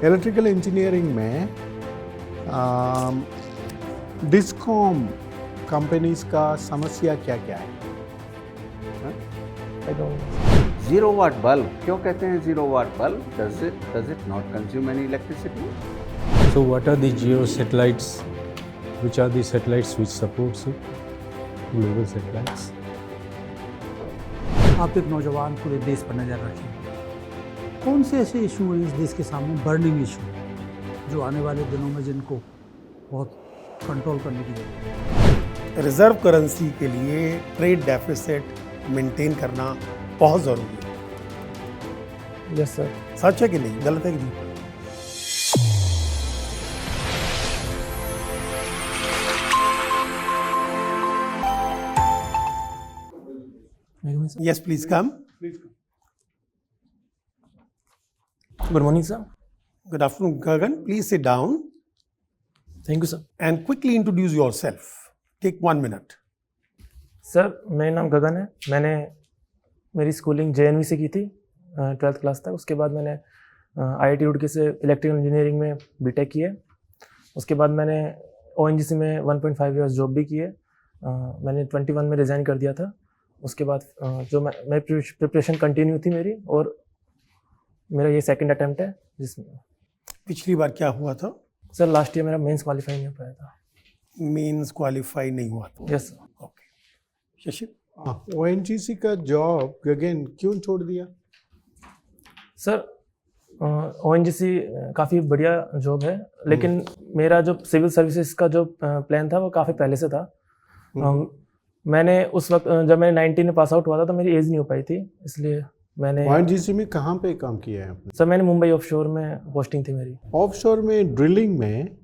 Electrical engineering में discom companies का समस्या क्या क्या है? जीरो वाट बल्ब क्यों कहते हैं zero watt bulb? Does it not consume any electricity? So what are the geo satellites? Which are the satellites which supports it? Global satellites. आप एक नौजवान पूरे देश पर नज़र रखें, कौन से ऐसे इशू हैं इस देश के सामने बर्निंग इशू जो आने वाले दिनों में जिनको बहुत कंट्रोल करने की जरूरत है? रिजर्व करेंसी के लिए ट्रेड डेफिसिट मेंटेन करना बहुत ज़रूरी है। Yes sir. सच है कि नहीं, गलत है कि नहीं? Yes, please come. Good morning sir. Good afternoon, Gagan. Please sit down thank you sir. and quickly introduce yourself. Take 1 minute. Sir मेरा नाम गगन है। मैंने मेरी स्कूलिंग JNV से की थी 12th क्लास तक। उसके बाद मैंने IIT रुड़की से इलेक्ट्रिकल इंजीनियरिंग में बीटेक की है। उसके बाद मैंने ONGC में 1.5 ईयर्स जॉब भी की है। मैंने 21 में रिज़ाइन कर दिया था। उसके बाद जो मैं प्रिपरेशन कंटिन्यू थी मेरी, और मेरा ये सेकंड अटेम्प्ट है जिसमें। पिछली बार क्या हुआ था? सर लास्ट ईयर मेरा मेंस क्वालिफाई नहीं हो पाया था। मीन्स क्वालिफाई नहीं हुआ था। Yes sir. Okay. Shashi, ONGC का जॉब गगन क्यों छोड़ दिया? सर ONGC काफ़ी बढ़िया जॉब है, लेकिन मेरा जो सिविल सर्विसेज का जो प्लान था वो काफ़ी पहले से था। मैंने उस वक्त जब मैंने 19 में पास आउट हुआ था तो मेरी एज नहीं हो पाई थी, इसलिए मैंने ONGC में कहाँ पे काम किया है आपने? सर मैंने मुंबई ऑफशोर में पोस्टिंग थी मेरी। ऑफशोर में ड्रिलिंग में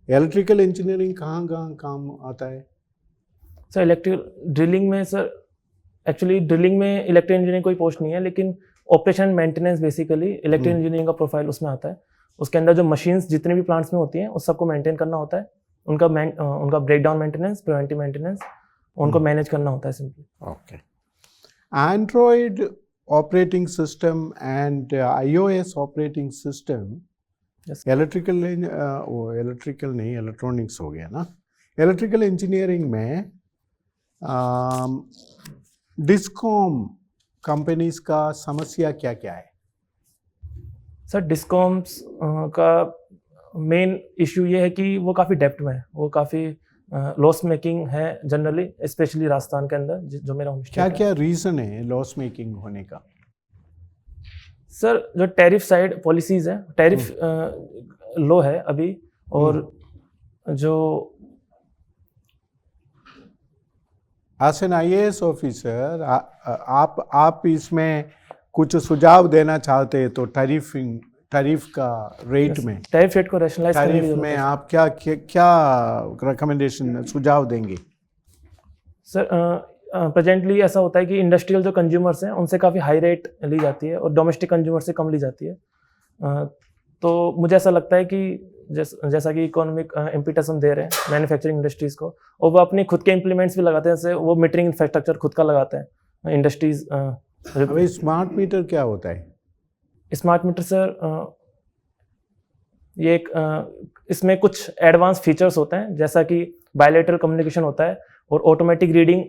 इलेक्ट्रिकल इंजीनियरिंग कहाँ कहाँ काम आता है? सर इलेक्ट्रिकल ड्रिलिंग में सर एक्चुअली ड्रिलिंग में इलेक्ट्रिकल इंजीनियरिंग कोई पोस्ट नहीं है, लेकिन operation maintenance basically electrical engineering का प्रोफाइल उसमें आता है। उसके अंदर जो मशीन्स जितने भी प्लांट्स में होती हैं उस सबको मेंटेन करना होता है। उनका ब्रेकडाउन मेंटेनेंस, प्रिवेंटिव मेंटेनेंस, उनको मैनेज करना होता है simply. Okay. Android operating system and iOS operating system Yes. Electrical नहीं, इलेक्ट्रॉनिक्स हो गया ना। इलेक्ट्रिकल इंजीनियरिंग में डिस्कॉम कंपनीज का समस्या क्या क्या है? सर डिस्कॉम्स का मेन इशू ये है कि वो काफ़ी डेप्थ में है, वो काफ़ी लॉस मेकिंग है जनरली, स्पेशली राजस्थान के अंदर जो मेरा होम स्टेट क्या है। क्या रीज़न है लॉस मेकिंग होने का? सर जो टैरिफ साइड पॉलिसीज़ है, टैरिफ लो है अभी, और जो एज एन IAS ऑफिसर आप इसमें कुछ सुझाव देना चाहते हैं तो टैरिफ का रेट में, टैरिफ रेट को रैशनलाइज करने की टैरिफ जरूरत में है। आप क्या रिकमेंडेशन सुझाव देंगे? सर प्रेजेंटली ऐसा होता है कि इंडस्ट्रियल जो कंज्यूमर्स हैं उनसे काफ़ी हाई रेट ली जाती है और डोमेस्टिक कंज्यूमर से कम ली जाती है। तो मुझे ऐसा लगता है कि जैसा कि इकोनॉमिक इम्पिटस हम दे रहे हैं मैन्युफैक्चरिंग इंडस्ट्रीज़ को, और वो अपनी खुद के इम्प्लीमेंट्स भी लगाते हैं, जैसे वो मीटरिंग इंफ्रास्ट्रक्चर खुद का लगाते हैं इंडस्ट्रीज़। अभी स्मार्ट मीटर क्या होता है? स्मार्ट मीटर सर ये एक इसमें कुछ एडवांस फीचर्स होते हैं, जैसा कि बायलैटरल कम्युनिकेशन होता है और ऑटोमेटिक रीडिंग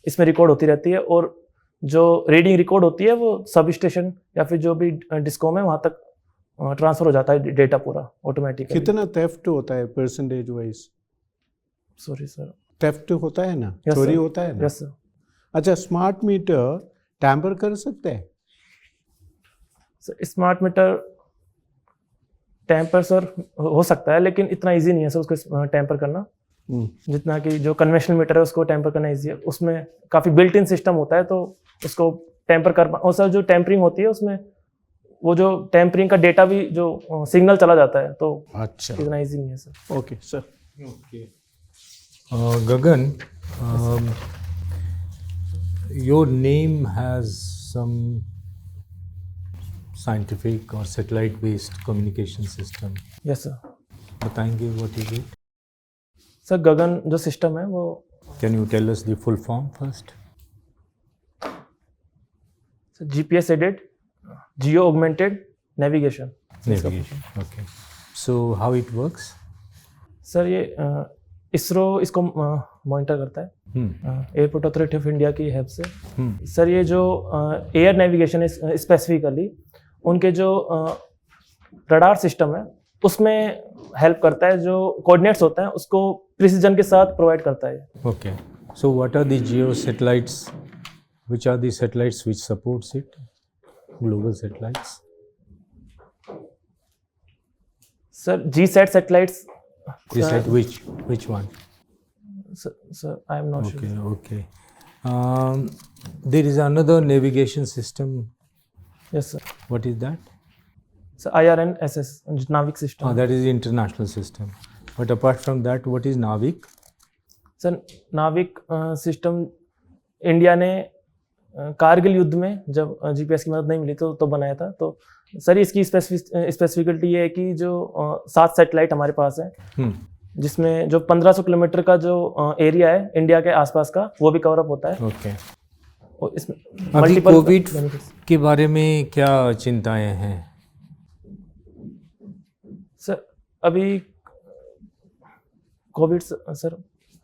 इसमें रिकॉर्ड होती रहती है, और जो रीडिंग रिकॉर्ड होती है वो सब स्टेशन या फिर जो भी डिस्कॉम है वहाँ तक ट्रांसफर हो जाता है डेटा पूरा ऑटोमेटिकली। कितना थेफ्ट होता है percentage wise? Sorry sir. Theft होता है ना, Yes, चोरी sir. होता है ना? Yes sir. अच्छा, स्मार्ट मीटर टैम्पर कर सकते हैं? स्मार्ट मीटर टेम्पर सर हो सकता है, लेकिन इतना इजी नहीं है सर उसको टेम्पर करना, जितना कि जो कन्वेंशनल मीटर है उसको टेम्पर करना इजी है। उसमें काफ़ी बिल्ट इन सिस्टम होता है, तो उसको टेम्पर कर और सर जो टेम्परिंग होती है उसमें वो जो टेम्परिंग का डेटा भी जो सिग्नल चला जाता है, तो अच्छा, इतना इजी नहीं है sir. Okay sir. Okay. Gagan, your name has some scientific or satellite-based communication system. Yes sir. बताएंगे what is it? सर गगन जो सिस्टम है वो Can you tell us the full form first? GPS added geo augmented navigation. Navigation, okay. So how it works? Sir ये इसरो इसको monitor करता है airport authority of India की help से। Sir ये जो एयर नेविगेशन है स्पेसिफिकली उनके जो रडार सिस्टम है उसमें हेल्प करता है, जो कोऑर्डिनेट्स होते हैं उसको प्रिसीजन के साथ प्रोवाइड करता है। Okay. So what are the geo satellites? Which are the satellites which supports it? Global satellites. Sir GSAT satellites. Is that which one? Sir I am not Okay, sure. okay. There is another navigation system. Yes sir. What is that? Sir IRNSS नाविक system. That is the international system. But apart from that, what is Navik? Sir नाविक system India ने कारगिल युद्ध में जब GPS की मदद नहीं मिली तो बनाया था। तो सर इसकी स्पेसिफिकलिटी ये है कि जो 7 सैटेलाइट हमारे पास है जिसमें जो 1500 किलोमीटर का जो एरिया है इंडिया के आसपास का वो भी कवर अप होता है। Okay. और इसमें अभी multiple कोविड benefits। के बारे में क्या चिंताएं हैं? सर अभी covid sir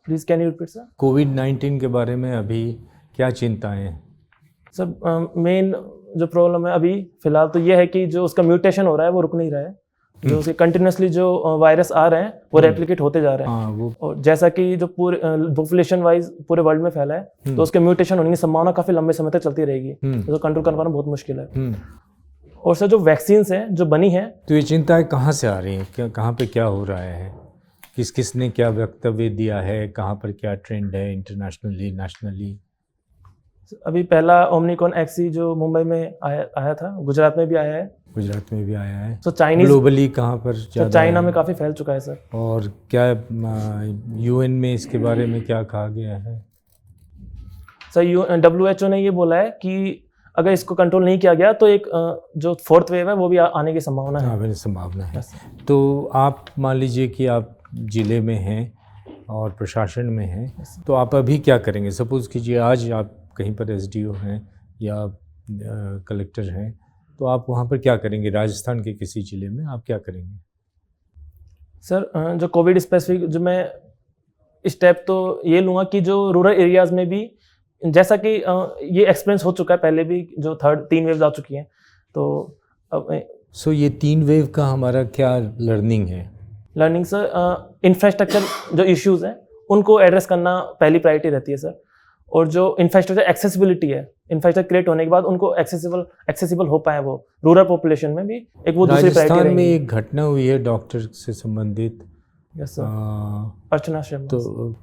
please can you repeat sir? कोविड-19 के बारे में अभी क्या चिंताएं हैं? सर मेन जो प्रॉब्लम है अभी फिलहाल तो ये है कि जो उसका म्यूटेशन हो रहा है वो रुक नहीं रहा है। जो उसके कंटिन्यूसली जो वायरस आ रहे हैं वो रेप्लिकेट होते जा रहे हैं। हाँ, वो और जैसा कि जो पूरे पॉपुलेशन वाइज पूरे वर्ल्ड में फैला है तो उसके म्यूटेशन होने की संभावना काफी लंबे समय तक चलती रहेगी, तो कंट्रोल कर पाना बहुत मुश्किल है। और सर जो वैक्सीन्स हैं जो बनी हैं तो ये चिंताएं कहाँ से आ रही हैं? क्या कहाँ पे क्या हो रहा है? किसने क्या वक्तव्य दिया है? कहाँ पर क्या ट्रेंड है इंटरनेशनली, नेशनली? अभी पहला ओमनिकॉन एक्सी जो मुंबई में आया था, गुजरात में भी आया है। गुजरात में भी आया है। तो चाइनीज ग्लोबली कहाँ पर ज़्यादा चाइना है? में काफ़ी फैल चुका है सर। और क्या UN में इसके बारे में क्या कहा गया है? सर WHO ने ये बोला है कि अगर इसको कंट्रोल नहीं किया गया तो एक जो 4th वेव है वो भी आने की संभावना है। हाँ, संभावना है। तो आप मान लीजिए कि आप जिले में हैं और प्रशासन में हैं, तो आप अभी क्या करेंगे? सपोज़ कीजिए आज आप कहीं पर SDO हैं या कलेक्टर हैं, तो आप वहाँ पर क्या करेंगे? राजस्थान के किसी ज़िले में आप क्या करेंगे? सर जो कोविड स्पेसिफिक जो मैं स्टेप तो ये लूँगा कि जो रूरल एरियाज़ में भी जैसा कि ये एक्सपीरियंस हो चुका है पहले भी, जो 3 वेव्स आ चुकी हैं, तो अब सो ये 3 वेव का हमारा क्या लर्निंग है? लर्निंग सर इंफ्रास्ट्रक्चर जो इश्यूज़ हैं उनको एड्रेस करना पहली प्रायोरिटी रहती है सर। और जो इंफ्रास्ट्रक्चर एक्सेसिबिलिटी है, इंफ्रास्ट्रक्चर क्रिएट होने के बाद उनको एक्सेसिबल हो पाए वो रूरल पॉपुलेशन में भी, एक वो दूसरी प्रायोरिटी राजस्थान में रहेगी। एक घटना हुई है डॉक्टर से संबंधित। Yes sir, Archana Sharma.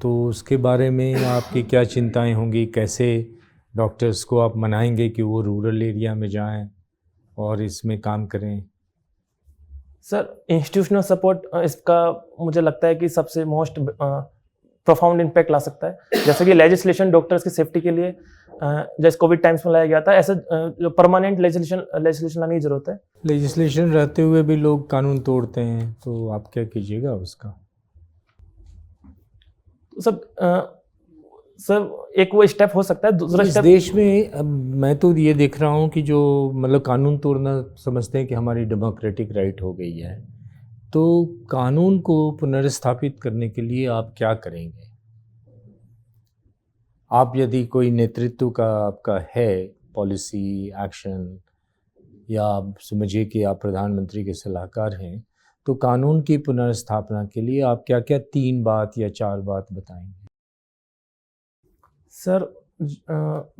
तो उसके बारे में आपकी क्या चिंताएं होंगी? कैसे डॉक्टर्स को आप मनाएंगे कि वो रूरल एरिया में जाएं और इसमें काम करें? सर इंस्टीट्यूशनल सपोर्ट इसका मुझे लगता है कि सबसे मोस्ट प्रोफाउंड इम्पैक्ट ला सकता है। जैसे कि लेजिस्लेशन डॉक्टर्स की सेफ्टी के लिए जैसे कोविड टाइम्स में लाया गया था, ऐसा जो परमानेंट लेजिस्लेशन लाने की जरूरत है। लेजिस्लेशन रहते हुए भी लोग कानून तोड़ते हैं, तो आप क्या कीजिएगा उसका? सब सर एक वो स्टेप हो सकता है। दूसरा इस स्टेप देश में अब मैं तो ये देख रहा हूँ कि जो मतलब कानून तोड़ना समझते हैं कि हमारी डेमोक्रेटिक राइट हो गई है, तो कानून को पुनर्स्थापित करने के लिए आप क्या करेंगे? आप यदि कोई नेतृत्व का आपका है पॉलिसी एक्शन, या आप समझिए कि आप प्रधानमंत्री के सलाहकार हैं, तो कानून की पुनर्स्थापना के लिए आप क्या क्या 3 बात या 4 बात बताएंगे? सर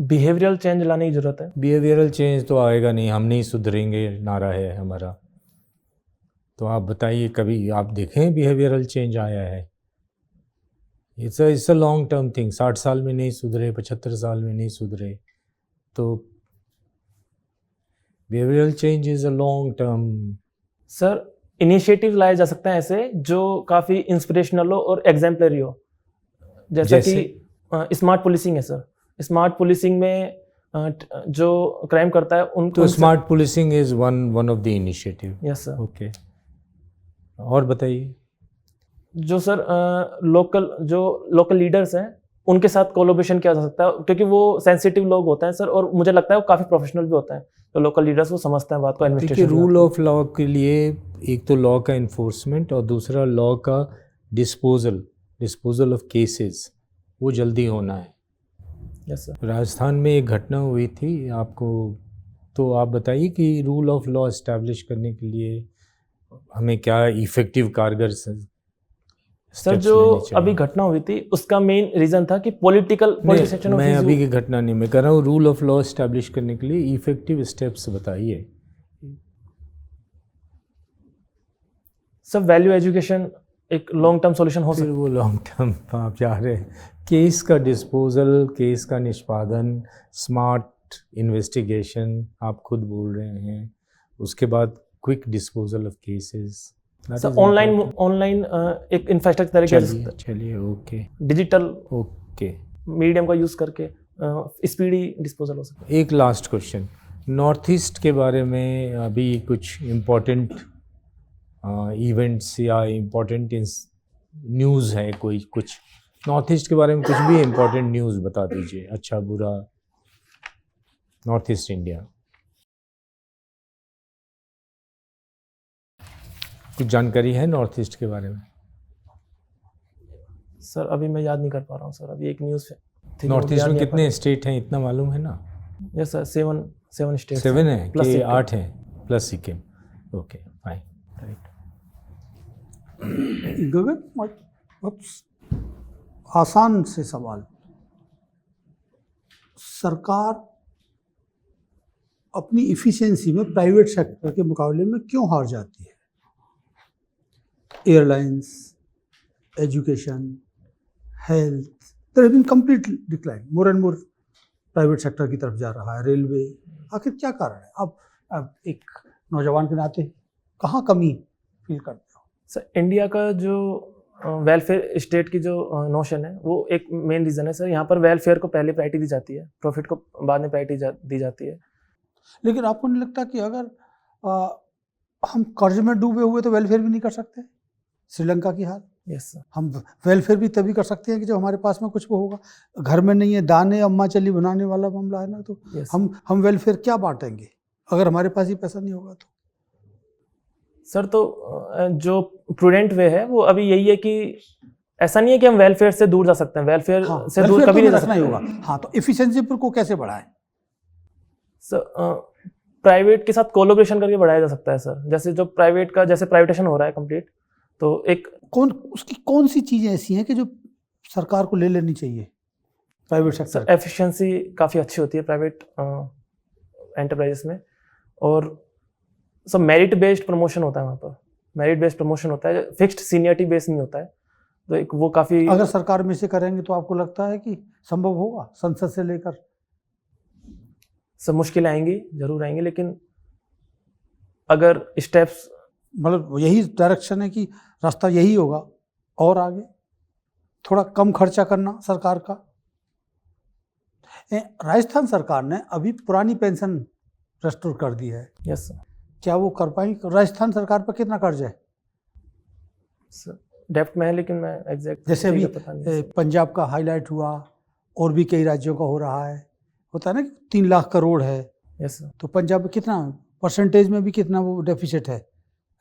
बिहेवियरल चेंज लाने की जरूरत है। बिहेवियरल चेंज तो आएगा नहीं, हम नहीं सुधरेंगे नारा है हमारा। तो आप बताइए कभी आप देखें बिहेवियरल चेंज आया है? It's a long term thing. 60 साल में नहीं सुधरे, 75 साल में नहीं सुधरे, तो behavioural change is a long term. Sir initiative लाए जा सकते हैं ऐसे जो काफ़ी इंस्पिरेशनल हो और एग्जाम्पलरी हो, जैसा कि स्मार्ट पुलिसिंग है सर। स्मार्ट पुलिसिंग में जो क्राइम करता है उनको तो smart policing is one of the initiative. Yes sir. Okay, और बताइए। जो सर लोकल लीडर्स हैं उनके साथ कोलोब्रेशन किया जा सकता है, क्योंकि वो सेंसिटिव लोग होते हैं सर, और मुझे लगता है वो काफ़ी प्रोफेशनल भी होते हैं। तो लोकल लीडर्स वो समझते हैं बात को, देखिए एडमिनिस्ट्रेशन रूल ऑफ लॉ के लिए एक तो लॉ का इन्फोर्समेंट और दूसरा लॉ का डिस्पोजल ऑफ केसेस, वो जल्दी होना है। Yes sir. राजस्थान में एक घटना हुई थी आपको, तो आप बताइए कि रूल ऑफ लॉ इस्टेब्लिश करने के लिए हमें क्या इफ़ेक्टिव कारगर सर steps जो लेने चाहिए? अभी घटना हुई थी उसका मेन रीज़न था कि पॉलिटिकल सेक्शन ऑफ मैं अभी की घटना नहीं मैं कर रहा हूँ, रूल ऑफ लॉ इस्टेब्लिश करने के लिए इफ़ेक्टिव स्टेप्स बताइए। सर वैल्यू एजुकेशन एक लॉन्ग टर्म सॉल्यूशन हो फिर सकता वो लॉन्ग टर्म आप जा रहे हैं, केस का डिस्पोजल, केस का निष्पादन, स्मार्ट इन्वेस्टिगेशन आप खुद बोल रहे हैं, उसके बाद quick disposal of cases. Sir online एक इंफ्रास्ट्रक्चर तरीके से चलिए ओके डिजिटल ओके। मीडियम का यूज़ करके स्पीडी डिस्पोजल हो सकता है। एक लास्ट क्वेश्चन, नॉर्थ ईस्ट के बारे में अभी कुछ इम्पोर्टेंट इवेंट्स या इम्पोर्टेंट न्यूज़ है कोई, कुछ नॉर्थ ईस्ट के बारे में कुछ भी इम्पोर्टेंट न्यूज़ बता दीजिए, अच्छा बुरा, नॉर्थ ईस्ट इंडिया कुछ जानकारी है नॉर्थ ईस्ट के बारे में? सर अभी मैं याद नहीं कर पा रहा हूँ सर, अभी एक न्यूज़ थी। नॉर्थ ईस्ट में कितने स्टेट हैं इतना मालूम है ना? Yes sir, seven state. 7 है प्लस कि सिक्किम। 8 हैं plus Sikkim? Okay fine right. Gagan बहुत आसान से सवाल, सरकार अपनी इफिशिएंसी में प्राइवेट सेक्टर के मुकाबले में क्यों हार जाती है? Airlines, education, health, there have been complete decline, more and more private sector की तरफ जा रहा है, रेलवे, आखिर क्या कारण है? अब एक नौजवान के नाते कहाँ कमी फील करते हो? सर इंडिया का जो वेलफेयर स्टेट की जो नोशन है वो एक मेन रीज़न है सर। यहाँ पर वेलफेयर को पहले प्रायोरिटी दी जाती है, प्रॉफिट को बाद में प्रायोरिटी दी जाती है। लेकिन आपको नहीं लगता कि अगर हम कर्ज में डूबे हुए तो वेलफेयर भी नहीं कर सकते? श्रीलंका की हाल। Yes sir. हम वेलफेयर भी तभी कर सकते हैं कि जब हमारे पास में कुछ वो होगा। घर में नहीं है, दाने अम्मा चली बनाने वाला मामला है ना, तो Yes. हम वेलफेयर क्या बांटेंगे अगर हमारे पास ही पैसा नहीं होगा तो? सर तो जो प्रूडेंट वे है वो अभी यही है कि ऐसा नहीं है कि हम वेलफेयर से दूर जा सकते हैं, वेलफेयर हाँ, से दूर वेलफेयर कभी तो नहीं जा रखना ही सकते। होगा। हाँ, तो इफिशिएंसी को कैसे बढ़ाएं? सर प्राइवेट के साथ कोलोब्रेशन करके बढ़ाया जा सकता है सर। जैसे जो प्राइवेट का जैसे प्राइवेटेशन हो रहा है कंप्लीट, तो एक उसकी कौन सी चीज़ें ऐसी हैं कि जो सरकार को ले लेनी चाहिए प्राइवेट सर सेक्टर? एफिशिएंसी काफ़ी अच्छी होती है प्राइवेट एंटरप्राइजेस में, और सब मेरिट बेस्ड प्रमोशन होता है वहाँ पर, मेरिट बेस्ड प्रमोशन होता है, फिक्स्ड सीनियरिटी बेस्ड नहीं होता है। तो एक वो काफ़ी, अगर सरकार में से करेंगे तो आपको लगता है कि संभव होगा संसद से लेकर? सब मुश्किलें आएंगी, जरूर आएंगी, लेकिन अगर स्टेप्स, मतलब यही डायरेक्शन है कि रास्ता यही होगा और आगे थोड़ा कम खर्चा करना सरकार का। राजस्थान सरकार ने अभी पुरानी पेंशन रेस्टोर कर दी है, यस सर। क्या वो कर पाएंगे? राजस्थान सरकार पर कितना कर्ज है? सर डेप्थ में है, लेकिन मैं एग्जैक्ट जैसे अभी पता नहीं। पंजाब का हाईलाइट हुआ और भी कई राज्यों का हो रहा है, होता है ना कि 3 लाख करोड़ है, यस सर। तो पंजाब में कितना परसेंटेज में भी कितना वो डेफिसिट है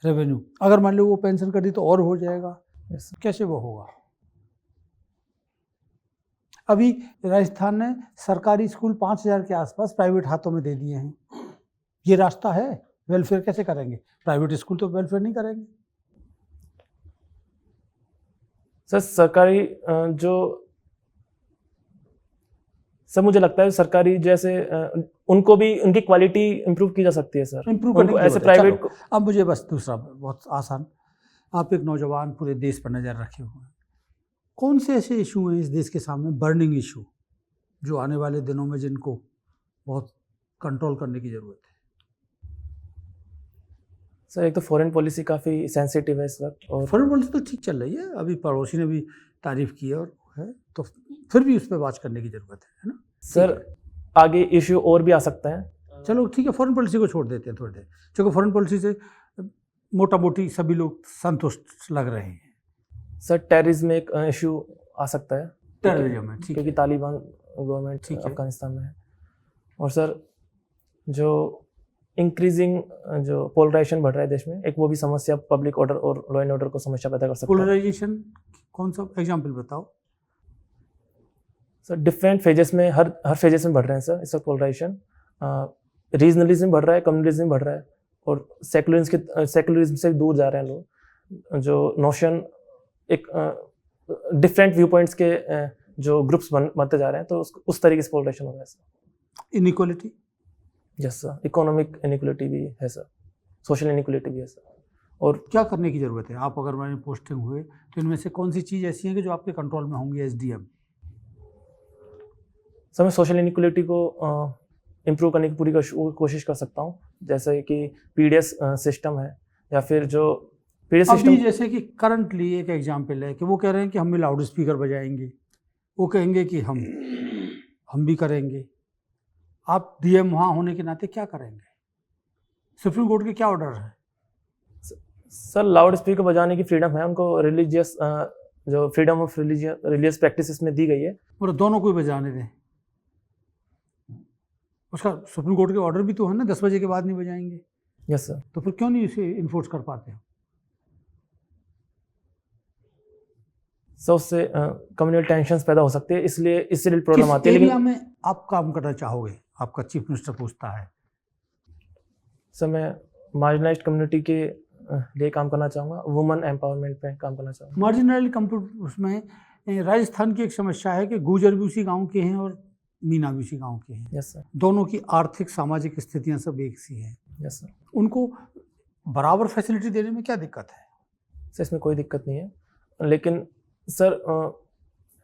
रेवेन्यू? अगर मान लो वो पेंशन कर दी तो और हो जाएगा, यस सर। कैसे वो होगा? अभी राजस्थान ने सरकारी स्कूल 5,000 के आसपास प्राइवेट हाथों में दे दिए हैं। ये रास्ता है? वेलफेयर कैसे करेंगे? प्राइवेट स्कूल तो वेलफेयर नहीं करेंगे। सर सरकारी जो सर मुझे लगता है सरकारी जैसे उनको भी उनकी क्वालिटी इंप्रूव की जा सकती है सर। इम्प्रूव करने उनको की ऐसे जरूरत है। प्राइवेट चलो, अब मुझे बस दूसरा बहुत आसान, आप एक नौजवान पूरे देश पर नज़र रखे हुए हैं, कौन से ऐसे इशू हैं इस देश के सामने, बर्निंग इशू, जो आने वाले दिनों में जिनको बहुत कंट्रोल करने की ज़रूरत है? सर एक तो फॉरेन पॉलिसी काफ़ी सेंसिटिव है इस वक्त, और फॉरेन पॉलिसी तो ठीक चल रही है, अभी पड़ोसी ने भी तारीफ की है और है, तो फिर भी उस पर बात करने की ज़रूरत है ना? सर आगे इशू और भी आ सकते हैं। चलो ठीक है, फॉरेन पॉलिसी को छोड़ देते हैं थोड़ी देर, क्योंकि फॉरेन पॉलिसी से मोटा मोटी सभी लोग संतुष्ट लग रहे हैं। सर टेररिज्म एक इशू आ सकता है। टेररिज्म है, ठीक है। क्योंकि तालिबान गवर्नमेंट ठीक है। अफगानिस्तान में है। और सर जो इंक्रीजिंग जो पोलराइजेशन बढ़ रहा है देश में, एक वो भी समस्या पब्लिक ऑर्डर और लॉ एंड ऑर्डर को समस्या पैदा कर सकता है। पोलराइजेशन कौन सा एग्जाम्पल बताओ? सर डिफरेंट फेजेस में, हर फेजेस में बढ़ रहे हैं सर इस वक्त पोलराइजेशन। रीजनलिज्म बढ़ रहा है, कम्युनलिज्म बढ़ रहा है, और सेकुलरिज्म से दूर जा रहे हैं लोग। जो नोशन एक डिफरेंट व्यू पॉइंट्स के जो ग्रुप्स बनते जा रहे हैं, तो उस तरीके से पोलराइजेशन हो रहा है sir. Inequality, yes sir, economic inequality भी है सर, सोशल इनइक्वालिटी भी है सर। और क्या करने की ज़रूरत है? आप अगर मैंने पोस्टिंग हुए तो इनमें से कौन सी चीज़ ऐसी है कि जो आपके कंट्रोल में होंगी एसडीएम? सर मैं सोशल इनइक्वालिटी को इम्प्रूव करने की पूरी कोशिश कर सकता हूँ, जैसे कि पीडीएस सिस्टम है, या फिर जो पीडीएस अभी सिस्टम। जैसे कि करंटली एक एग्जाम्पल है कि वो कह रहे हैं कि हम भी लाउड स्पीकर बजाएंगे, वो कहेंगे कि हम भी करेंगे। आप डीएम वहाँ होने के नाते क्या करेंगे? सुप्रीम कोर्ट के क्या ऑर्डर है? सर लाउड स्पीकर बजाने की फ्रीडम है उनको, रिलीजियस जो फ्रीडम ऑफ रिलीजियस प्रैक्टिसेस में दी गई है। और दोनों को ही बजाने दें, उसका सुप्रीम कोर्ट के ऑर्डर भी तो है ना, 10 बजे के बाद नहीं बजाएंगे। Yes sir. तो फिर क्यों नहीं इसे इन्फोर्स कर पाते हो? सर उससे कम्युनल टेंशंस पैदा हो सकती है, इसलिए इससे प्रॉब्लम किस आती है। एरिया लेकिन में आप काम करना चाहोगे? आपका चीफ मिनिस्टर पूछता है। सर मैं मार्जिनलाइज्ड कम्युनिटी के लिए काम करना चाहूँगा, वुमेन एम्पावरमेंट पे काम करना चाहूँगा। मार्जिनल उसमें राजस्थान की एक समस्या है कि गुर्जर भी उसी गांव के हैं और मीना भी उसी गांव के हैं। Yes sir. दोनों की आर्थिक सामाजिक स्थितियां सब एक सी हैं। Yes sir. उनको बराबर फैसिलिटी देने में क्या दिक्कत है? सर इसमें कोई दिक्कत नहीं है, लेकिन सर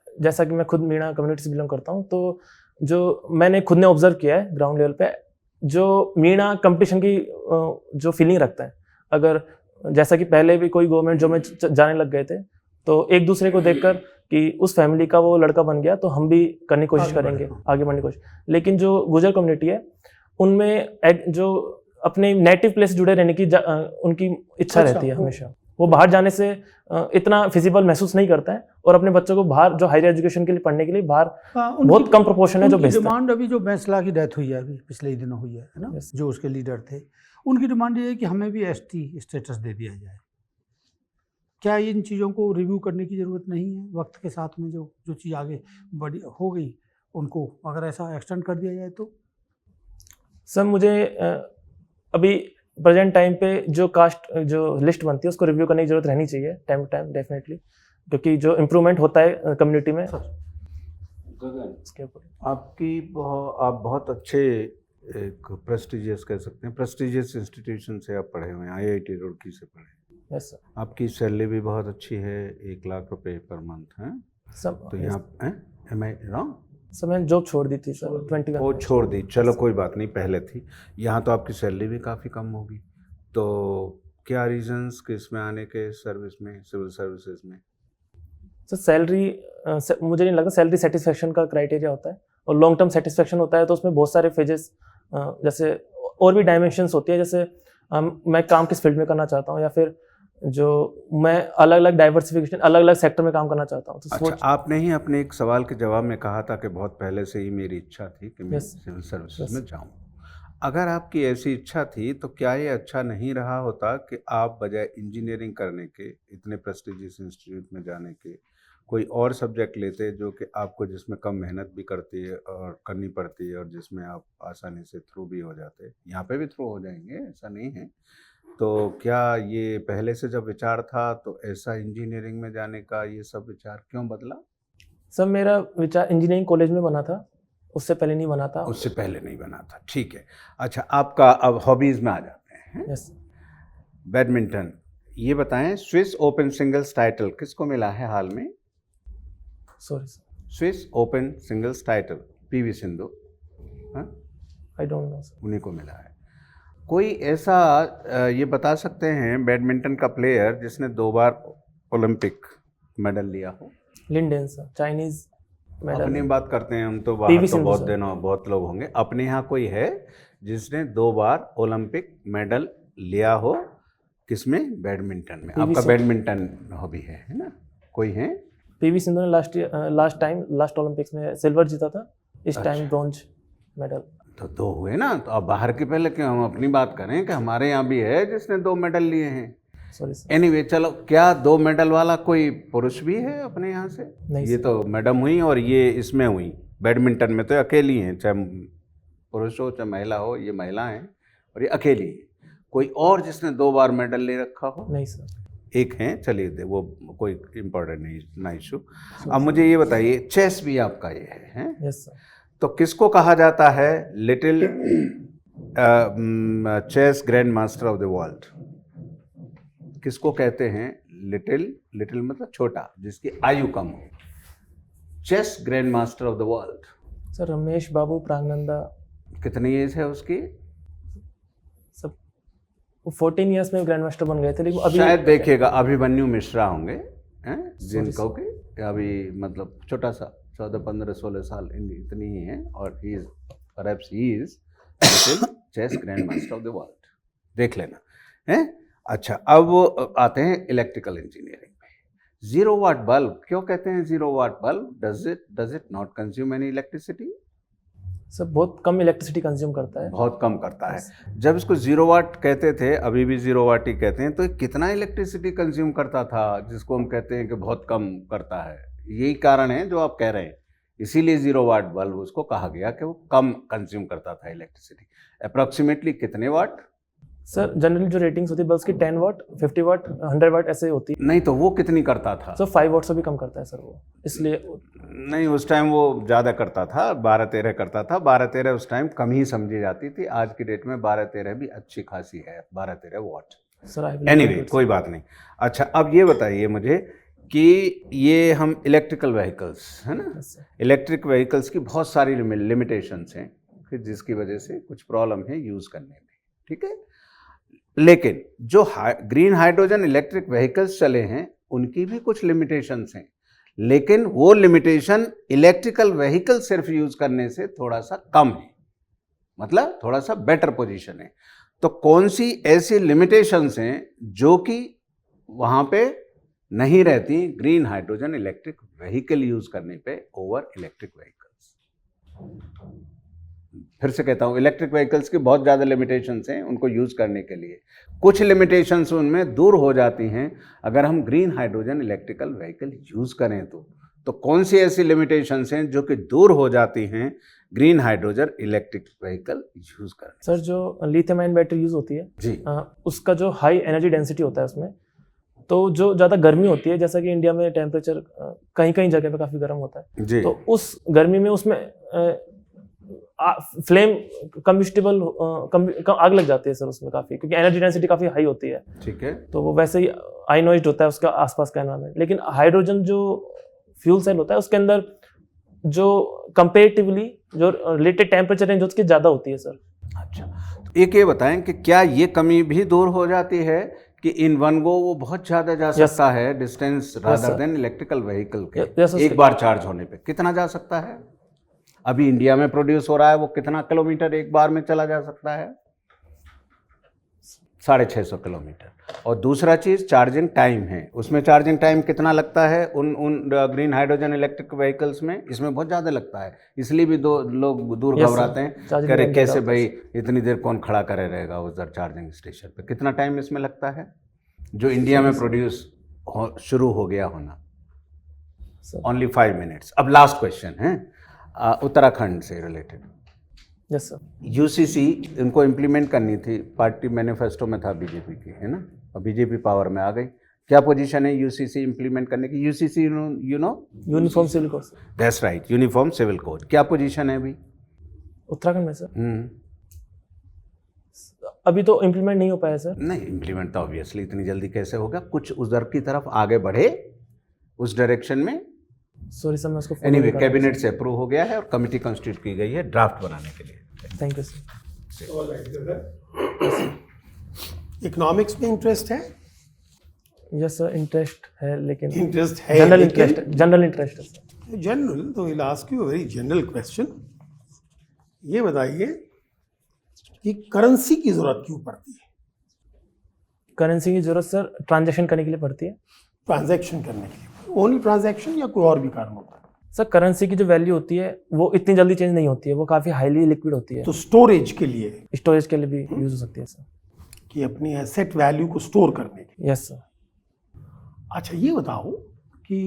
जैसा कि मैं खुद मीणा कम्युनिटी से बिलोंग करता हूँ, तो जो मैंने खुद ने ऑब्जर्व किया है ग्राउंड लेवल पे, जो मीणा कंपटीशन की जो फीलिंग रखता है, अगर जैसा कि पहले भी कोई गवर्नमेंट जो में जाने लग गए थे, तो एक दूसरे को देखकर कि उस फैमिली का वो लड़का बन गया तो हम भी करने की कोशिश करेंगे, आगे बढ़ने की कोशिश। लेकिन जो गुर्जर कम्युनिटी है उनमें जो अपने नेटिव प्लेस जुड़े रहने की उनकी इच्छा रहती है हमेशा। वो बाहर जाने से इतना फिजिबल महसूस नहीं करता है, और अपने बच्चों को बाहर जो हायर एजुकेशन के लिए पढ़ने के लिए बाहर बहुत कम प्रोपोर्शन है जो भेजता है। डिमांड अभी जो बैंसला की डेथ हुई है अभी पिछले ही दिनों हुई है ना, Yes. जो उसके लीडर थे, उनकी डिमांड ये है कि हमें भी एसटी स्टेटस दे दिया जाए। क्या इन चीज़ों को रिव्यू करने की ज़रूरत नहीं है? वक्त के साथ में जो चीज़ आगे बड़ी हो गई, उनको अगर ऐसा एक्सटेंड कर दिया जाए तो? सर मुझे अभी प्रेजेंट टाइम पे जो कास्ट जो लिस्ट बनती है उसको रिव्यू करने की जरूरत रहनी चाहिए टाइम टू टाइम, डेफिनेटली, क्योंकि जो इम्प्रूवमेंट होता है कम्युनिटी में उसके ऊपर। आप बहुत अच्छे एक प्रेस्टिजियस कह सकते हैं, प्रेस्टिजियस इंस्टीट्यूशन से आप पढ़े हुए हैं, आईआईटी रुड़की से पढ़े। Yes sir. आपकी सैलरी भी बहुत अच्छी है, 1 लाख रुपए पर मंथ है। सब तो यहाँ एम आई रॉन्ग? सर मैंने जॉब छोड़ दी थी सर 21। वो छोड़ दी, चलो कोई बात नहीं, पहले थी। यहाँ तो आपकी सैलरी भी काफ़ी कम होगी, तो क्या रीजंस कि इसमें आने के सर्विस में, सिविल सर्विसेज में? सर सैलरी मुझे नहीं लगता सैलरी सेटिस्फेक्शन का क्राइटेरिया होता है, और लॉन्ग टर्म सेटिस्फेक्शन होता है, तो उसमें बहुत सारे फेजेस जैसे और भी डायमेंशंस होती है, जैसे मैं काम किस फील्ड में करना चाहता हूँ, या फिर जो मैं अलग अलग डाइवर्सिफिकेशन अलग अलग सेक्टर में काम करना चाहता हूँ। तो अच्छा, आपने ही अपने एक सवाल के जवाब में कहा था कि बहुत पहले से ही मेरी इच्छा थी कि मैं Yes. Civil services Yes. में जाऊं। अगर आपकी ऐसी इच्छा थी तो क्या ये अच्छा नहीं रहा होता कि आप बजाय इंजीनियरिंग करने के, इतने प्रेस्टिजियस इंस्टीट्यूट में जाने के, कोई और सब्जेक्ट लेते जो कि आपको जिसमें कम मेहनत भी करती है और करनी पड़ती है, और जिसमें आप आसानी से थ्रू भी हो जाते? यहाँ पे भी थ्रू हो जाएंगे, ऐसा नहीं है। तो क्या ये पहले से जब विचार था तो ऐसा इंजीनियरिंग में जाने का ये सब विचार क्यों बदला? सर मेरा विचार इंजीनियरिंग कॉलेज में बना था, उससे पहले नहीं बना था। उससे पहले नहीं बना था, ठीक है। अच्छा, आपका अब हॉबीज़ में आ जाते हैं। यस। बैडमिंटन, ये बताएं स्विस ओपन सिंगल्स टाइटल किसको मिला है हाल में? Sorry sir, Swiss open singles title PV Sindhu, I don't know sir. उन्हीं को मिला है। कोई ऐसा ये बता सकते हैं बैडमिंटन का प्लेयर जिसने 2 बार ओलंपिक मेडल लिया हो? Lindane sir, Chinese medal. अपनी बात करते हैं हम, तो बाहर PV तो सिंधु बहुत सर। दिनों बहुत लोग होंगे। अपने यहाँ कोई है जिसने 2 बार ओलंपिक मेडल लिया हो? किसमें? बैडमिंटन में। PV आपका सिंधु। बैडमिंटन हॉबी है ना? कोई है? पीवी सिंधु ने लास्ट ओलंपिक्स में सिल्वर जीता था, इस टाइम ब्रॉन्ज मेडल। तो 2 हुए ना, तो अब बाहर के पहले क्यों हम अपनी बात करें कि हमारे यहाँ भी है जिसने 2 मेडल लिए हैं। Sorry sir. एनीवे चलो, क्या 2 मेडल वाला कोई पुरुष भी है अपने यहाँ से? नहीं ये सर। तो मैडम हुई और ये इसमें हुई, बैडमिंटन में तो अकेली हैं, चाहे पुरुष हो चाहे महिला हो, ये महिला हैं और ये अकेली है। कोई और जिसने 2 बार मेडल ले रखा हो? नहीं सर। एक हैं, चलिए वो कोई इम्पोर्टेंट नहीं, ना इशू। अब मुझे ये बताइए, चेस भी आपका ये है? Yes sir. तो किसको कहा जाता है little chess grand master of the world? किसको कहते हैं लिटिल मतलब छोटा, जिसकी आयु कम हो, chess grand master of the world? Sir Ramesh Babu Praggnanandhaa. कितनी एज है उसकी? सब 14 इयर्स में ग्रैंड मास्टर बन गए थे, लेकिन अभी शायद देखिएगा अभिमन्यु मिश्रा होंगे, हैं, जिनको sir. के अभी मतलब छोटा सा 14, 15, 16 साल इतनी ही है, और he is little chess grand master of the world. देख लेना है। अच्छा, अब आते हैं इलेक्ट्रिकल इंजीनियरिंग में। 0 वाट बल्ब क्यों कहते हैं 0 watt bulb? Does it not consume any electricity? सब बहुत कम इलेक्ट्रिसिटी कंज्यूम करता है। बहुत कम करता है। जब इसको 0 वाट कहते थे, अभी भी 0 वाट ही कहते हैं, तो ये कितना इलेक्ट्रिसिटी कंज्यूम करता था जिसको हम कहते हैं कि बहुत कम करता है? यही कारण है जो आप कह रहे हैं, इसीलिए 0 वाट बल्ब उसको कहा गया कि वो कम कंज्यूम करता था इलेक्ट्रिसिटी। अप्रॉक्सीमेटली कितने वाट? सर जनरली जो रेटिंग्स होती है बल्ब की 10 वाट, 50 वाट, 100 वाट ऐसे होती है। नहीं, तो वो कितनी करता था? सर 5 वाट से भी कम करता है सर वो, इसलिए। नहीं, उस टाइम वो ज़्यादा करता था, 12-13 करता था। 12-13 उस टाइम कम ही समझी जाती थी। आज की डेट में 12-13 भी अच्छी खासी है, 12-13 वाट। सर एनीवे कोई बात नहीं। अच्छा, अब ये बताइए मुझे कि ये हम इलेक्ट्रिकल व्हीकल्स है ना, इलेक्ट्रिक व्हीकल्स की बहुत सारी लिमिटेशंस हैं, फिर जिसकी वजह से कुछ प्रॉब्लम है यूज़ करने में, ठीक है। लेकिन जो ग्रीन हाइड्रोजन इलेक्ट्रिक व्हीकल्स चले हैं उनकी भी कुछ लिमिटेशंस हैं, लेकिन वो लिमिटेशन इलेक्ट्रिकल व्हीकल सिर्फ यूज करने से थोड़ा सा कम है, मतलब थोड़ा सा बेटर पोजीशन है। तो कौन सी ऐसी लिमिटेशंस हैं जो कि वहाँ पे नहीं रहती green hydrogen electric vehicle use करने पे ओवर इलेक्ट्रिक व्हीकल्स? फिर से कहता हूँ, इलेक्ट्रिक व्हीकल्स की बहुत ज़्यादा लिमिटेशंस हैं उनको यूज़ करने के लिए। कुछ लिमिटेशंस उनमें दूर हो जाती हैं अगर हम green hydrogen electrical vehicle use करें तो कौन सी ऐसी लिमिटेशंस हैं जो कि दूर हो जाती हैं green hydrogen electric vehicle use करें? सर जो लिथियम आयन बैटरी यूज़ होती है जी, उसका जो हाई एनर्जी डेंसिटी होता है उसमें, तो जो ज़्यादा गर्मी होती है, जैसा कि इंडिया में टेम्परेचर कहीं कहीं जगह पे काफ़ी गर्म होता है जी, तो उस गर्मी में उसमें फ्लेम कम्बस्टिबल आग लग जाती है सर उसमें काफ़ी, क्योंकि एनर्जी डेंसिटी काफ़ी हाई होती है। ठीक है। तो वो वैसे ही आयनोइज्ड होता है उसका आसपास का एनवायरनमेंट। लेकिन हाइड्रोजन जो फ्यूल सेल होता है उसके अंदर जो कंपेरेटिवली जो रिलेटेड टेम्परेचर रेंज उसकी ज़्यादा होती है सर। अच्छा, तो एक ये बताएं कि क्या ये कमी भी दूर हो जाती है कि इन वन गो वो बहुत ज़्यादा जा सकता है distance rather than electrical vehicle के? एक बार चार्ज होने पे कितना जा सकता है? अभी इंडिया में प्रोड्यूस हो रहा है वो कितना किलोमीटर एक बार में चला जा सकता है? 650 किलोमीटर। और दूसरा चीज़ चार्जिंग टाइम है, उसमें चार्जिंग टाइम कितना लगता है उन ग्रीन हाइड्रोजन इलेक्ट्रिक व्हीकल्स में? इसमें बहुत ज़्यादा लगता है, इसलिए भी लोग दूर घबराते हैं, कह रहे कैसे भाई इतनी देर कौन खड़ा करे रहेगा उधर चार्जिंग स्टेशन पे। कितना टाइम इसमें लगता है जो इंडिया में प्रोड्यूस शुरू हो गया होना? Only 5 minutes. अब लास्ट क्वेश्चन है उत्तराखंड से रिलेटेड। Yes sir. यूसीसी इनको इम्प्लीमेंट करनी थी, पार्टी मैनिफेस्टो में था बीजेपी की, है ना, और बीजेपी पावर में आ गई। क्या पोजीशन है यूसीसी इम्प्लीमेंट करने की? UCC you know uniform civil code. That's right, uniform civil code. क्या पोजीशन है अभी उत्तराखंड में सर? अभी तो इम्प्लीमेंट नहीं हो पाया सर। नहीं, इम्प्लीमेंट तो ऑब्वियसली इतनी जल्दी कैसे होगा, कुछ उधर की तरफ आगे बढ़े उस डायरेक्शन में। सॉरी सर, मैं उसको एनीवे कैबिनेट से अप्रूव हो गया है और कमिटी कॉन्स्टिट्यूट की गई है ड्राफ्ट बनाने के लिए। Thank you sir. इकोनॉमिक्स में इंटरेस्ट है? यस सर, इंटरेस्ट है, लेकिन इंटरेस्ट है, जनरल लेकिन इंटरेस्ट है सर। जनरल, तो will ask you a very general question. ये बताइए कि करेंसी की जरूरत क्यों पड़ती है? करेंसी की जरूरत सर ट्रांजैक्शन करने के लिए पड़ती है। ट्रांजैक्शन करने के लिए ओनली ट्रांजैक्शन या कोई और भी कारण होता है? सर करेंसी की जो वैल्यू होती है वो इतनी जल्दी चेंज नहीं होती है, वो काफ़ी हाईली लिक्विड होती है, तो स्टोरेज के लिए, स्टोरेज के लिए भी यूज़ हो सकती है सर। कि अपनी एसेट वैल्यू को स्टोर करने के लिए। Yes sir. अच्छा ये बताओ कि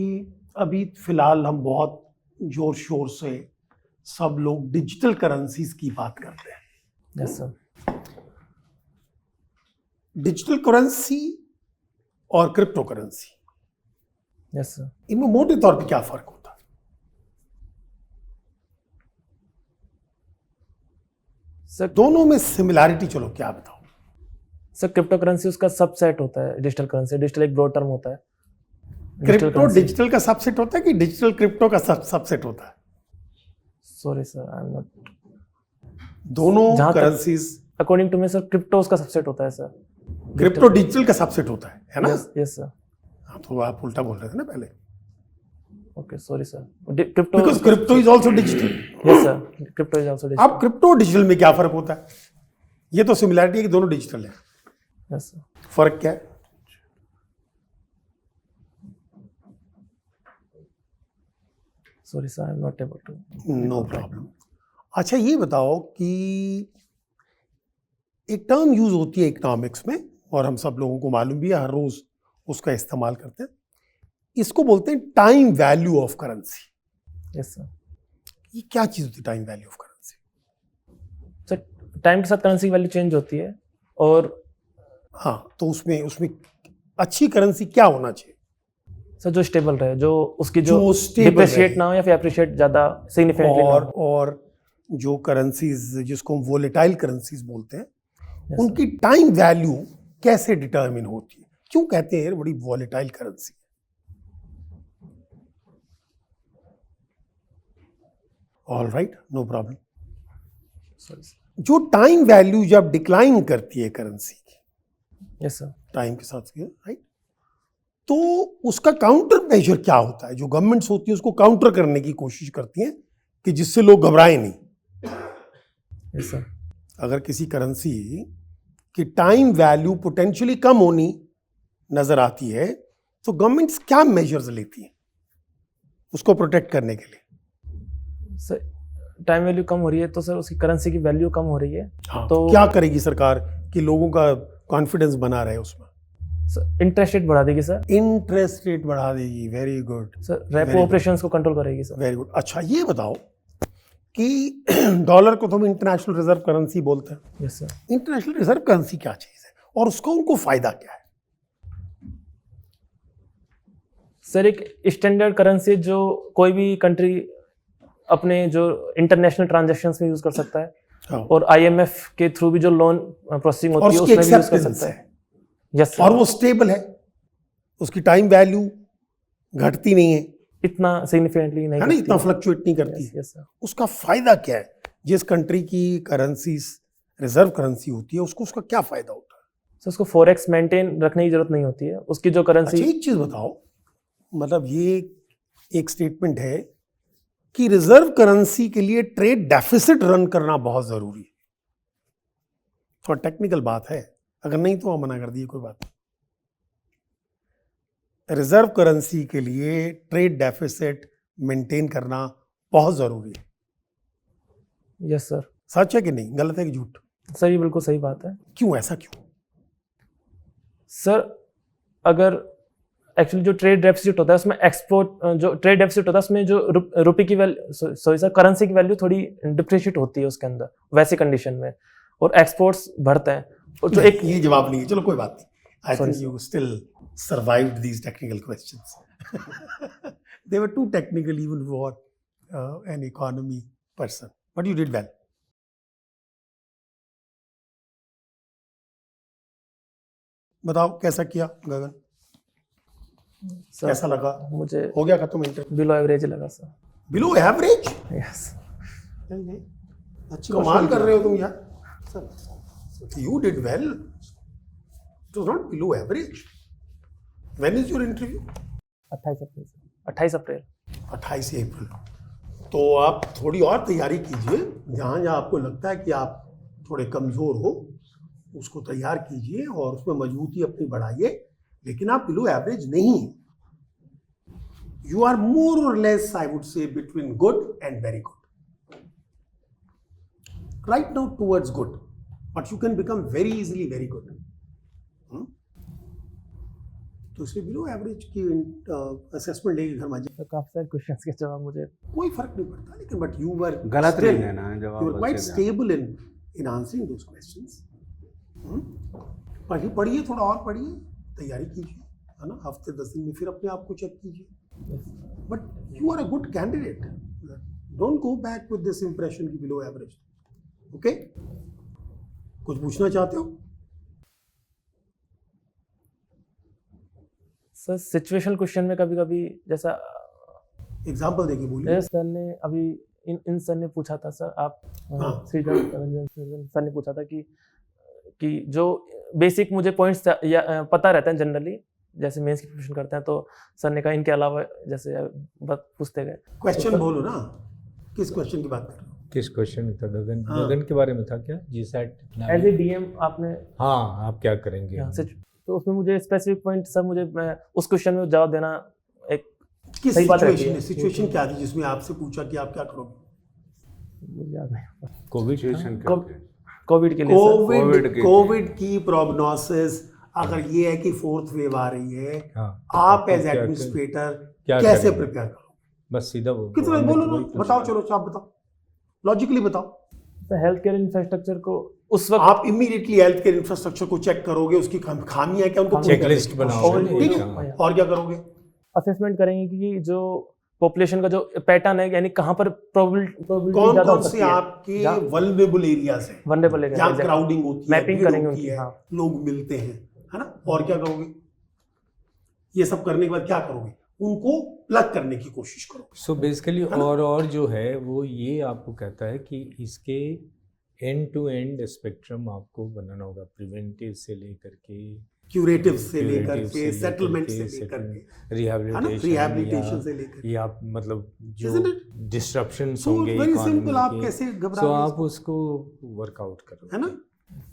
अभी फिलहाल हम बहुत जोर शोर से सब लोग डिजिटल करेंसीज की बात करते हैं। Yes sir. डिजिटल करेंसी और क्रिप्टो करेंसी, यस सर। इनमें मोटे तौर पे क्या फर्क होता है? सर दोनों में सिमिलैरिटी चलो क्या बताओ? सर क्रिप्टो करेंसी उसका सबसेट होता है डिजिटल करेंसी, डिजिटल एक ब्रॉड टर्म होता है। क्रिप्टो डिजिटल का सबसेट होता है कि डिजिटल क्रिप्टो का सबसेट होता है? Sorry sir, I am not, दोनों जहाँ तक- currencies, according to me sir crypto उसका सबसेट होता है सर। क्रिप्टो डिजिटल का सबसेट होता है ना? Yes sir. हाँ, तो आप उल्टा बोल रहे थे ना पहले। Okay sorry sir. Crypto, because crypto is also digital. Yes sir, crypto is also digital. अब क्रिप्टो और डिजिटल में क्या फर्क होता है? ये तो सिमिलैरिटी है कि दोनों डिजिटल है, यस सर। फर्क क्या है? Sorry sir, I am not able to. No problem. अच्छा ये बताओ कि एक टर्म यूज होती है इकोनॉमिक्स में और हम सब लोगों को मालूम भी है, हर रोज उसका इस्तेमाल करते हैं। इसको बोलते हैं time value of currency. Yes sir. ये क्या चीज होती है time value of currency? Sir time के साथ करेंसी की वैल्यू चेंज होती है और हाँ, तो उसमें उसमें अच्छी करेंसी क्या होना चाहिए? सर जो स्टेबल रहे, जो उसकी जो जो stable डिप्रिशिएट रहे। ना हो या फिर अप्रिशिएट ज़्यादा सिग्निफिकेंटली ना हो। और जो करेंसीज जिसको हम वोलेटाइल करेंसीज बोलते हैं, Yes, उनकी टाइम वैल्यू कैसे डिटरमिन होती है? क्यों कहते हैं यार बड़ी volatile currency? All right, no problem. Sorry sir. जो टाइम वैल्यू जब डिक्लाइन करती है करेंसी की यस सर। टाइम के साथ, राइट, तो उसका काउंटर मेजर क्या होता है? जो गवर्नमेंट्स होती है उसको काउंटर करने की कोशिश करती हैं कि जिससे लोग घबराएं नहीं। Yes sir. अगर किसी करेंसी की टाइम वैल्यू पोटेंशियली कम होनी नजर आती है तो गवर्नमेंट्स क्या मेजर्स लेती हैं उसको प्रोटेक्ट करने के लिए? सर टाइम वैल्यू कम हो रही है तो सर उसकी करेंसी की वैल्यू कम हो रही है। हाँ, तो क्या करेगी सरकार कि लोगों का कॉन्फिडेंस बना रहे उसमें? इंटरेस्ट रेट बढ़ा देगी सर। इंटरेस्ट रेट बढ़ा देगी। Very good, sir Very repo good. Operations को कंट्रोल करेगी सर। Very good. अच्छा ये बताओ कि डॉलर को तो हम इंटरनेशनल रिजर्व करेंसी बोलते हैं। Yes sir. International reserve currency क्या चीज है और उसका उनको फायदा क्या है? सर एक स्टैंडर्ड करेंसी जो कोई भी कंट्री अपने जो इंटरनेशनल ट्रांजैक्शंस में यूज कर सकता है हाँ, और आईएमएफ के थ्रू भी जो लोन प्रोसेसिंग और होती है उसकी उसमें भी यूज कर एक्सेप्टेंस सकता है है। यस और सर। वो स्टेबल है, उसकी टाइम वैल्यू घटती नहीं है, इतना सिग्निफिकेंटली नहीं है ना, करती इतना है। फ्लक्चुएट नहीं करती है। Yes sir. उसका फायदा क्या है? जिस कंट्री की करेंसी रिजर्व करेंसी होती है उसको उसका क्या फायदा होता है? सर उसको फॉरेक्स मेंटेन रखने की जरूरत नहीं होती है, उसकी जो अच्छा करेंसी। एक चीज बताओ, मतलब ये एक स्टेटमेंट है कि रिजर्व करेंसी के लिए ट्रेड डेफिसिट रन करना बहुत जरूरी है। थोड़ा टेक्निकल बात है, अगर नहीं तो हम मना कर दिए, कोई बात नहीं। रिजर्व करेंसी के लिए ट्रेड डेफिसिट मेंटेन करना बहुत जरूरी है। Yes sir. सच है कि नहीं, गलत है कि झूठ? सर ये बिल्कुल सही बात है क्यों, ऐसा क्यों? सर। अगर एक्चुअली जो ट्रेड डेफिसिट होता है उसमें एक्सपोर्ट, जो ट्रेड डेफिसिट होता है उसमें जो रुपये की वैल्यू, सॉरी सर, करेंसी की वैल्यू थोड़ी डिप्रिशिएट होती है उसके अंदर वैसी कंडीशन में, और एक्सपोर्ट्स बढ़ते हैं। और जो एक ये जवाब नहीं है, चलो कोई बात नहीं। आई Sorry, think you still survived these technical questions. They were too technical even for an economy person, but you did well. बताओ कैसा किया गगन, सर कैसा लगा? मुझे हो गया खत्म इंटरव्यू? बिलो एवरेज लगा सर। Below average? यस। अच्छी कमाल कर रहे हो तुम यार। You did well. It was not below average. When is your interview? 28 April sir. 28 अप्रैल। 28 अप्रैल। तो आप थोड़ी और तैयारी कीजिए, जहाँ जहाँ आपको लगता है कि आप थोड़े कमज़ोर हो उसको तैयार कीजिए और उसमें मजबूती अपनी बढ़ाइए, लेकिन आप बिलो एवरेज नहीं हैं। you are more or less, I would say, between good and very good. Right now towards good, but you can become very easily very good. तो इसलिए बिलो एवरेज की असेसमेंट लेके घर में जाए तो काफ़ी सारे क्वेश्चंस के जवाब मुझे कोई फर्क नहीं पड़ता, लेकिन बट यू वर गलत नहीं देना है जवाब, यू वर क्वाइट अच्छे देना। Stable in answering those questions. पढ़िए, थोड़ा और पढ़िए, तैयारी कीजिए, है ना, हफ्ते 10 दिन में फिर अपने आप को चेक कीजिए। But you are a good candidate, don't go back with this impression की बिलो एवरेज। ओके, कुछ पूछना चाहते हो? सर सिचुएशनल क्वेश्चन में कभी कभी जैसा एग्जाम्पल देके बोलिए। सर ने अभी इन सर ने पूछा था सर आप हाँ। श्रीधर सर ने पूछा था कि जो बेसिक मुझे पॉइंट्स पता रहते हैं जनरली, जैसे मेंस की प्रिपरेशन करते हैं, तो सर ने कहा इनके अलावा जैसे पूछते गए। क्वेश्चन बोलो ना, किस क्वेश्चन की बात कर रहे हो? किस क्वेश्चन में था? गगन, हाँ। गगन के बारे में था क्या? जी सेट एज ए डीएम आपने, हाँ, आप क्या करेंगे? तो उसमें मुझे स्पेसिफिक पॉइंट सर मुझे उस क्वेश्चन में जवाब देना एक किस सही बात रहती सिचुएशन है। है? सिचुएशन क्या थी जिसमें आपसे पूछा कि आप क्या करोगे? मुझे याद नहीं। कोविड सिचुएशन था? क्या कोव- है? कोविड के लिए सर। कोविड की कोविड की प्रोग्नोसिस अगर ये है कि 4th वेव आ रही है, हाँ, आप तो एज क्या एडमिनिस्ट्रेटर क्या कैसे करेंगे? प्रिपेयर करोगे? बस सीधा वो कितना हमने बोलो तो ना, वही पूछा। बताओ, चलो आप बताओ, लॉजिकली बताओ। हेल्थ केयर इंफ्रास्ट्रक्चर को उस वक्त आप इमीडिएटली हेल्थ केयर इंफ्रास्ट्रक्चर को चेक करोगे, उसकी खामियां क्या उनको पूरी करने चेकलिस्ट की बनाओगे, कोशिश करोगे, ठीक हाँ। है? और क्या करोगे? असेसमेंट करेंगे कि जो पॉपुलेशन का जो पैटर्न है, यानी कहाँ पर प्रोबेबिलिटी कौन ज्यादा हो कौन सकती से है, आपके जहाँ वल्नरेबल एरियाज हैं, वनरेबल एरिया जहाँ क्राउडिंग होती है, मैपिंग भीड़ करेंगे होती उनकी, है, हाँ। लोग मिलते हैं, है ना? और क्या करोगे? ये सब करने के बाद क्या करोगे? उनको प्लग करने की कोशिश करो। सो बेसिकली है ना? और जो है वो ये आपको कहता है कि इसके एंड टू एंड स्पेक्ट्रम आपको बनाना होगा, प्रिवेंटिव से लेकर के क्यूरेटिव से लेकर curative के सेटलमेंट से लेकर के, है ना, रिहैबिलिटेशन रिहैबिलिटेशन से लेकर या मतलब जो Isn't it? डिस्ट्रप्शंस So, होंगे very economy simple, आप के, कैसे घबरा so रहे हैं आप उसको वर्कआउट करो, है ना?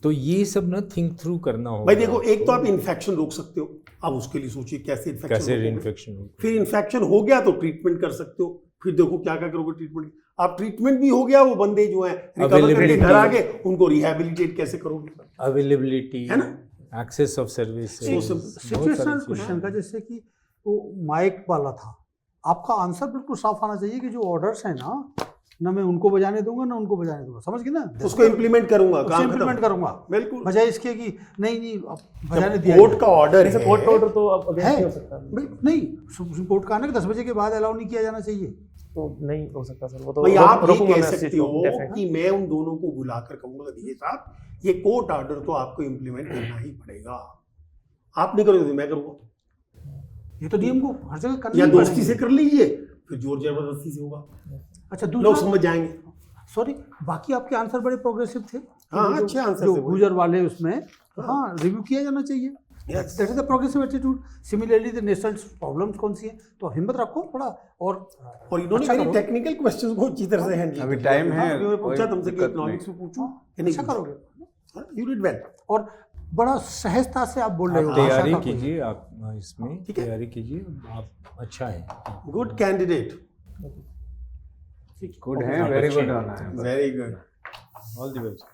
तो ये सब ना थिंक थ्रू करना होगा भाई देखो, एक तो आप आपको, इन्फेक्शन रोक सकते हो, अब उसके लिए सोचिए कैसे इन्फेक्शन कैसे रोकोगे। इन्फेक्शन हो। फिर इन्फेक्शन हो गया तो ट्रीटमेंट कर सकते हो, फिर देखो क्या क्या करोगे ट्रीटमेंट। आप ट्रीटमेंट भी हो गया, वो बंदे जो है रिकवर करके Availability. घर आ गए, उनको रिहैबिलिटेट कैसे करोगे? अवेलेबिलिटी, है ना? Access of service, situational question का, जैसे कि वो माइक वाला था, आपका आंसर बिल्कुल साफ आना चाहिए कि जो ऑर्डर्स हैं ना मैं उनको बजाने दूंगा ना उनको बजाने दूंगा, समझ गए ना? उसको इम्प्लीमेंट करूंगा, काम इम्प्लीमेंट खत्म। करूंगा, बिल्कुल। बजाय इसके कि नहीं अब बजाने दिया कोर्ट का ऑर्डर जैसे है, कोर्ट ऑर्डर तो अब अगेंस्ट है नहीं हो सकता, नहीं, सुप्रीम कोर्ट का आना कि 10 बजे के बाद अलाउ नहीं किया जाना चाहिए। तो नहीं हो सकता सर, वो तो भाई आप ये रोकूंगा कह मैं उस सकते चीज़ को, हो definitely। कि मैं उन दोनों को बुलाकर कहूंगा कि ये साहब, ये कोर्ट ऑर्डर तो आपको इम्प्लीमेंट करना ही पड़ेगा, आप नहीं करोगे तो मैं करूंगा, ये तो डीएम को हर जगह करना या ही दोस्ती पड़ेगा। से कर लीजिए, फिर जोर जबरदस्ती से होगा, अच्छा, लोग दूसरा, समझ जाएंगे। सॉरी, बाकी आपके आंसर बड़े प्रोग्रेसिव थे। हाँ, जो- अच्छे आंसर जो थे वो। गुजर वाले उसमें, हाँ, रिव्यू किया जाना चाहिए। Yes. That is the progressive attitude. Similarly the national problems कौन सी हैं, तो हिम्मत रखो थोड़ा, और इन्होंने अच्छा मेरे करो। टेक्निकल क्वेश्चंस को अच्छी तरह से हैंडल अभी टाइम है, मैंने कोई पूछा तुमसे कि दिक्कत इकोनॉमिक्स नहीं। में पूछूं कि अच्छा नहीं करोगे, यू डिड वेल। और बड़ा सहजता से आप बोल रहे हो। आप आशा तैयारी का कोई- कीजिए, आप इसमें ठीक है। तैयारी कीजिए, आप अच्छा है, गुड कैंडिडेट, गुड है, वेरी गुड होना है। Very good. All the best.